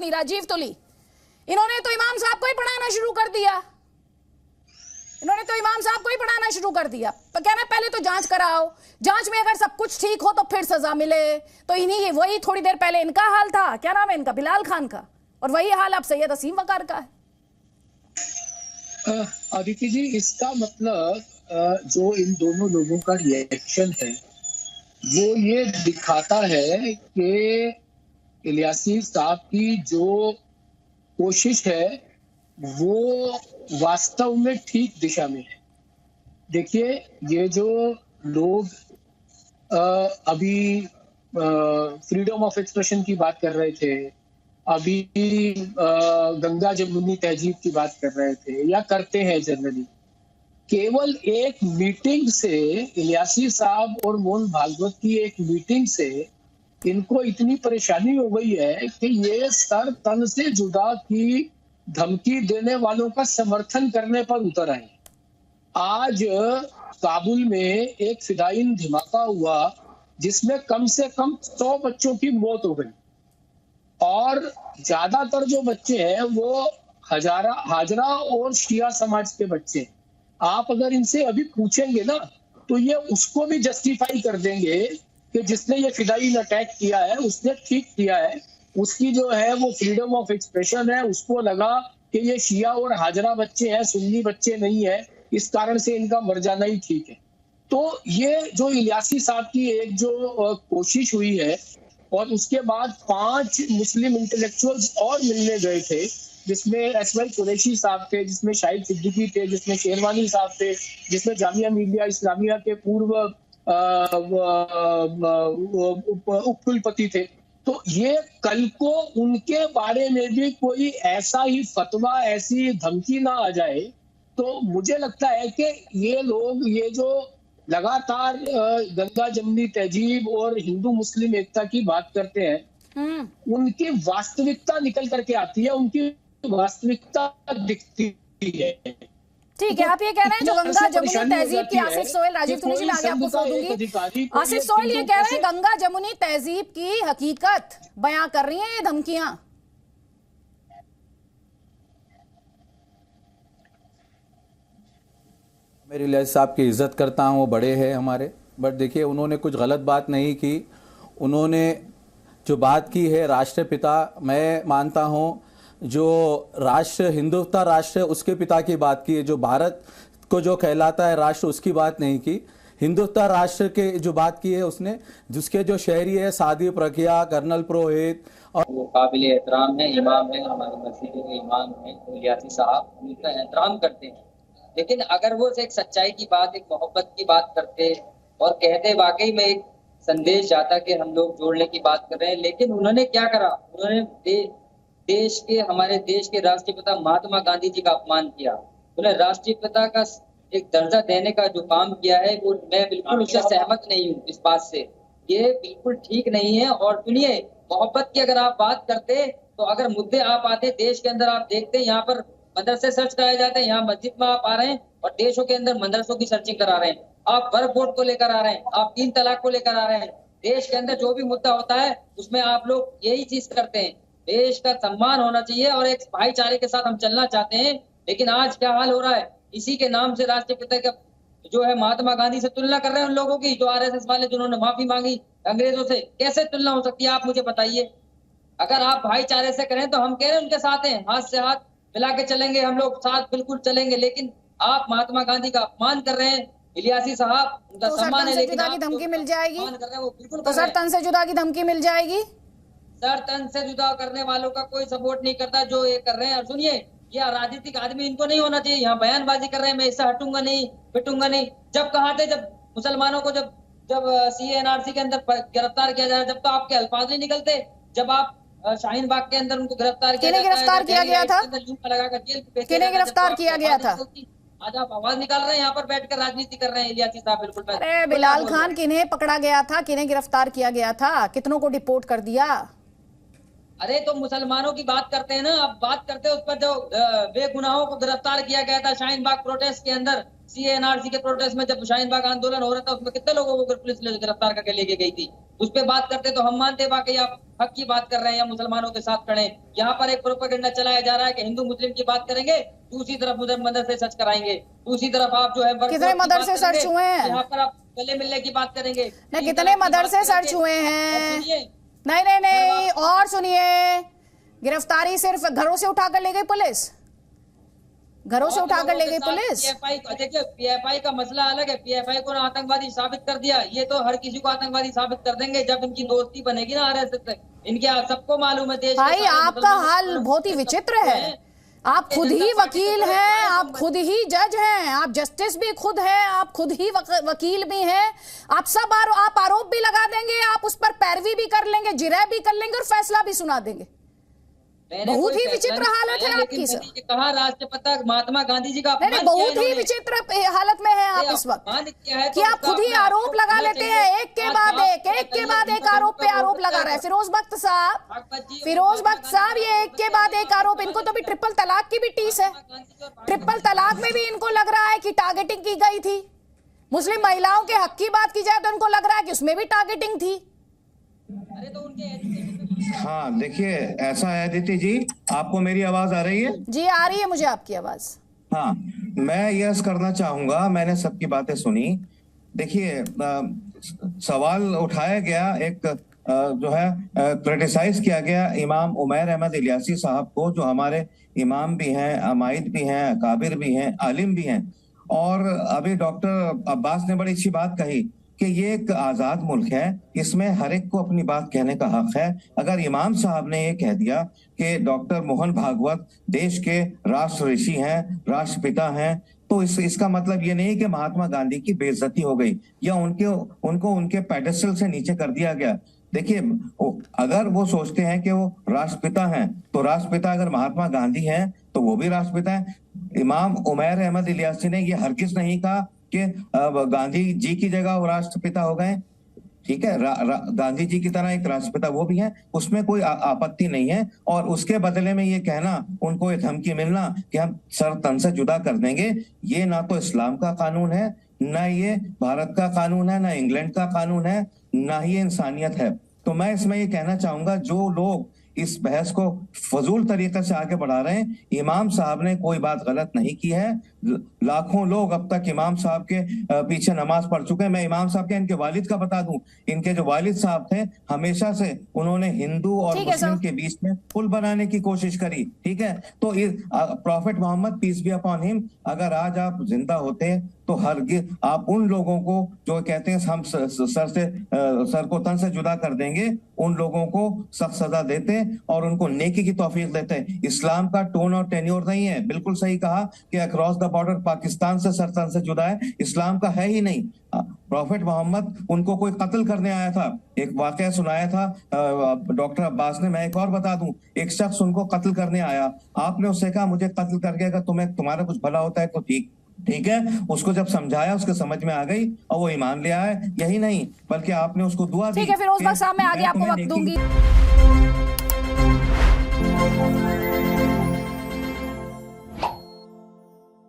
पत्नी राजीव तुली, इन्होंने तो इमाम साहब को ही पढ़ाना शुरू कर दिया। इन्होंने तो इमाम साहब को ही पढ़ाना शुरू कर दिया। तो कहना पहले तो जांच कराओ, जांच में अगर सब कुछ ठीक हो तो फिर सजा मिले। तो इन्हीं वही थोड़ी देर पहले इनका हाल था, क्या नाम है इनका, बिलाल खान का, और वही हाल अब सैयद असीम वकार का है। अदिति जी, इसका मतलब जो इन दोनों लोगों का रिएक्शन है वो ये दिखाता है कि इलियासी साहब की जो कोशिश है वो वास्तव में ठीक दिशा में है। देखिए, ये जो लोग अभी फ्रीडम ऑफ एक्सप्रेशन की बात कर रहे थे, अभी गंगा जमुनी तहजीब की बात कर रहे थे या करते हैं जनरली, केवल एक मीटिंग से, इलियासी साहब और मोहन भागवत की एक मीटिंग से इनको इतनी परेशानी हो गई है कि ये सर तन से जुदा की धमकी देने वालों का समर्थन करने पर उतर आए। आज काबुल में एक फिदायीन धमाका हुआ जिसमें कम से कम 100 बच्चों की मौत हो गई, और ज्यादातर जो बच्चे हैं वो हाजरा और शिया समाज के बच्चे। आप अगर इनसे अभी पूछेंगे ना तो ये उसको भी जस्टिफाई कर देंगे कि जिसने ये फिदायीन अटैक किया है उसने ठीक किया है, उसकी जो है वो फ्रीडम ऑफ एक्सप्रेशन है, उसको लगा कि ये शिया और हाजरा बच्चे हैं, सुन्नी बच्चे नहीं है, इस कारण से इनका मर जाना ही ठीक है। तो ये जो इलियासी साहब की एक जो कोशिश हुई है, और उसके बाद 5 मुस्लिम इंटेलेक्चुअल्स और मिलने गए थे, जिसमें एसवाई कुरैशी साहब थे, जिसमें शाहिद सिद्दीकी थे, जिसमें शेरवानी साहब थे, जिसमें जामिया मिलिया इस्लामिया के पूर्व उपकुलपति थे। तो ये कल को उनके बारे में भी कोई ऐसा ही फतवा, ऐसी धमकी ना आ जाए, तो मुझे लगता है कि ये लोग, ये जो लगातार गंगा जमुनी तहजीब और हिंदू मुस्लिम एकता की बात करते हैं, उनकी वास्तविकता निकल करके आती है, उनकी वास्तविकता दिखती है। ठीक है, आप ये कह रहे हैं जो गंगा जमुनी तहजीब की, आसिफ सोहेल, राजीव तुली जी, मैं आगे आपको फोन दूंगी। आसिफ सोहेल ये कह रहे हैं गंगा जमुनी तहजीब की हकीकत बयां कर रही हैं ये धमकियां। मेरे इलियासी साहब की इज्जत करता हूँ, वो बड़े हैं हमारे, बट देखिए उन्होंने कुछ गलत बात नहीं की। उन्होंने जो बात की है राष्ट्रपिता, मैं मानता हूँ जो राष्ट्र, हिंदुत्व राष्ट्र, उसके पिता की बात की है। जो भारत को जो कहलाता है राष्ट्र, उसकी बात नहीं की। हिंदुत्व राष्ट्र के जो बात की है उसने, जिसके जो शहरी है सादी प्रज्ञा, कर्नल पुरोहित, और वो काबिल एहतराम है, इमाम है, हमारी मस्जिद के इमाम है इलियासी साहब, उनका एहतराम करते हैं। लेकिन अगर वो एक सच्चाई की बात, एक मोहब्बत की बात करते और कहते वाकई में एक संदेश जाता कि हम लोग जोड़ने की बात कर रहे हैं, लेकिन उन्होंने क्या करा, उन्होंने देश के, हमारे देश के राष्ट्रपिता महात्मा गांधी जी का अपमान किया। उन्हें राष्ट्रपिता का एक दर्जा देने का जो काम किया है वो मैं बिल्कुल उससे सहमत नहीं हूँ। इस बात से ये बिल्कुल ठीक नहीं है। और सुनिए, मोहब्बत की अगर आप बात करते तो अगर मुद्दे आप आते देश के अंदर, आप देखते यहाँ पर मदरसे सर्च कराए जाते हैं, यहाँ मस्जिद में आप आ रहे हैं और देशों के अंदर मदरसों की सर्चिंग करा रहे हैं। आप वर्क बोर्ड को लेकर आ रहे हैं, आप 3 तलाक को लेकर आ रहे हैं। देश के अंदर जो भी मुद्दा होता है उसमें आप लोग यही चीज करते हैं। देश का सम्मान होना चाहिए और एक भाईचारे के साथ हम चलना चाहते हैं। लेकिन आज क्या हाल हो रहा है, इसी के नाम से राष्ट्रपिता का जो है महात्मा गांधी से तुलना कर रहे हैं उन लोगों की, जो आरएसएस वाले जिन्होंने माफी मांगी अंग्रेजों से। कैसे तुलना हो सकती है, आप मुझे बताइए। अगर आप भाईचारे से करें तो हम कह रहे हैं उनके साथ हैं, हाथ से हाथ मिला के चलेंगे, हम लोग साथ बिल्कुल चलेंगे। लेकिन आप महात्मा गांधी का अपमान कर रहे हैं। इलियासी साहब, उनका सम्मान है, लेकिन की धमकी मिल जाएगी वो बिल्कुल, तो सर तन से जुदा की धमकी मिल जाएगी। सर तन से जुदा करने वालों का कोई सपोर्ट नहीं करता जो ये कर रहे हैं। और सुनिए, ये राजनीतिक आदमी, इनको नहीं होना चाहिए। यहाँ बयानबाजी कर रहे हैं, मैं इससे हटूंगा नहीं, पिटूंगा नहीं। जब कहा थे, जब मुसलमानों को जब सीए एनआरसी के अंदर गिरफ्तार किया जा रहा है, जब तो आपके अल्फाज नहीं निकलते। जब आप शाहीन बाग के अंदर उनको गिरफ्तार किया गया था, किन्हें गिरफ्तार किया गया था? आज आप आवाज निकाल रहे हैं, यहाँ पर बैठकर राजनीति कर रहे हैं इलियासी साहब। बिल्कुल। अरे बिलाल खान, किन्हें पकड़ा गया था, किन्हें गिरफ्तार किया गया था, कितनों को डिपोर्ट कर दिया? अरे तो मुसलमानों की बात करते हैं ना, अब बात करते हैं उस पर जो बेगुनाहों को गिरफ्तार किया गया था शाहीन बाग प्रोटेस्ट के अंदर। सीएनआरसी के प्रोटेस्ट में जब शाहीन बाग आंदोलन हो रहा था, उसमें कितने लोगों को पुलिस गिरफ्तार करके लेके गई थी? उस पर बात करते तो हम मानते वाकई आप हक की बात कर रहे हैं या मुसलमानों के साथ खड़े हैं। यहाँ पर एक प्रोपेगेंडा चलाया जा रहा है कि हिंदू मुस्लिम की बात करेंगे, दूसरी तरफ उधर मदरसे सर्च कराएंगे, दूसरी तरफ आप जो है कितने मदरसे सर्च हुए हैं? यहाँ पर आप गले मिलने की बात करेंगे, नहीं, कितने मदरसे सर्च हुए हैं? नहीं नहीं नहीं, और सुनिए, गिरफ्तारी सिर्फ घरों से उठाकर ले गई पुलिस, घरों से उठाकर ले गई पुलिस। देखिए पीएफआई का मसला अलग है, पीएफआई को ना आतंकवादी साबित कर दिया, ये तो हर किसी को आतंकवादी साबित कर देंगे जब इनकी दोस्ती बनेगी ना आरएसएस से। इनके सबको मालूम है देश भाई आपका हाल बहुत ही विचित्र है, आप खुद ही वकील हैं, आप खुद ही जज हैं, आप जस्टिस भी खुद हैं, आप खुद ही वकील भी हैं, आप सब आप आरोप भी लगा देंगे, आप उस पर पैरवी भी कर लेंगे, जिरह भी कर लेंगे और फैसला भी सुना देंगे। बहुत ही विचित्र हालत है आपकी सर। कहा राष्ट्रपिता महात्मा गांधी जी का नहीं, बहुत ही विचित्र हालत में है आप इस वक्त कि आप खुद ही आरोप लगा लेते हैं, एक के बाद एक आरोप पे आरोप लगा रहे हैं। फिरोज बख्त साहब ये एक के बाद एक आरोप, इनको तो भी ट्रिपल तलाक की भी टीस है, ट्रिपल तलाक में भी इनको लग रहा है कि टारगेटिंग की गई थी। मुस्लिम महिलाओं के हक की बात की जाए तो इनको लग रहा है कि उसमें भी टारगेटिंग थी। अरे तो उनके हाँ देखिए, ऐसा है अदिति जी, आपको मेरी आवाज आ रही है? जी आ रही है मुझे आपकी आवाज। हाँ, मैं यस करना चाहूंगा, मैंने सबकी बातें सुनी। देखिए सवाल उठाया गया, एक जो है क्रिटिसाइज किया गया इमाम उमैर अहमद इलियासी साहब को, जो हमारे इमाम भी हैं, अमाइद भी हैं, काबिर भी हैं, आलिम भी हैं। और अभी डॉक्टर अब्बास ने बड़ी अच्छी बात कही कि ये एक आजाद मुल्क है, इसमें हर एक को अपनी बात कहने का हक है। अगर इमाम साहब ने ये कह दिया कि डॉक्टर मोहन भागवत देश के राष्ट्र ऋषि हैं, राष्ट्रपिता हैं, तो इसका मतलब ये नहीं कि महात्मा गांधी की बेइज्जती हो गई या उनको उनके पेडेस्टल से नीचे कर दिया गया। देखिए, अगर वो सोचते हैं कि वो राष्ट्रपिता हैं, तो राष्ट्रपिता अगर महात्मा गांधी हैं तो वो भी राष्ट्रपिता हैं। इमाम उमैर अहमद इलियासी ने ये हरगिज नहीं कहा कि गांधी जी की जगह वो राष्ट्रपिता हो गए। ठीक है, गांधी जी की तरह एक राष्ट्रपिता वो भी हैं, उसमें कोई आपत्ति नहीं है। और उसके बदले में ये कहना, उनको ये धमकी मिलना कि हम सर तन से जुदा कर देंगे, ये ना तो इस्लाम का कानून है, ना ये भारत का कानून है, ना इंग्लैंड का कानून है, ना ही इंसानियत है। तो मैं इसमें ये कहना चाहूंगा, जो लोग इस बहस को फजूल तरीके से आगे बढ़ा रहे हैं, इमाम साहब ने कोई बात गलत नहीं की है। लाखों लोग अब तक इमाम साहब के पीछे नमाज पढ़ चुके हैं। मैं इमाम साहब के, इनके वालिद का बता दूं, इनके जो वालिद साहब थे, हमेशा से उन्होंने हिंदू और मुस्लिम के बीच में पुल बनाने की कोशिश करी। ठीक है, तो prophet Muhammad peace be upon him, अगर आज आप जिंदा होते तो हरगिज़ आप उन लोगों को जो कहते हैं हम सर को तन से जुदा कर देंगे, उन लोगों को सख्त सजा देते और उनको नेकी की तौफीक देते। इस्लाम का टोन और टेन्योर नहीं है। बिल्कुल सही कहा कि अक्रॉस द बॉर्डर पाकिस्तान से सर तन से जुदा है, इस्लाम का है ही नहीं। प्रॉफिट मोहम्मद, उनको कोई कत्ल करने आया था, एक वाकया सुनाया था डॉक्टर अब्बास ने। मैं एक और बता दूं, एक शख्स उनको कत्ल करने आया, आपने उससे कहा मुझे कत्ल करके अगर तुम्हारा कुछ भला होता है तो ठीक है। उसको जब समझाया, उसके समझ में आ गई और वो ईमान ले आया। यही नहीं बल्कि आपने उसको दुआ दी। ठीक है, फिरोज बख्त साहब मैं आगे आपको वक्त दूंगी।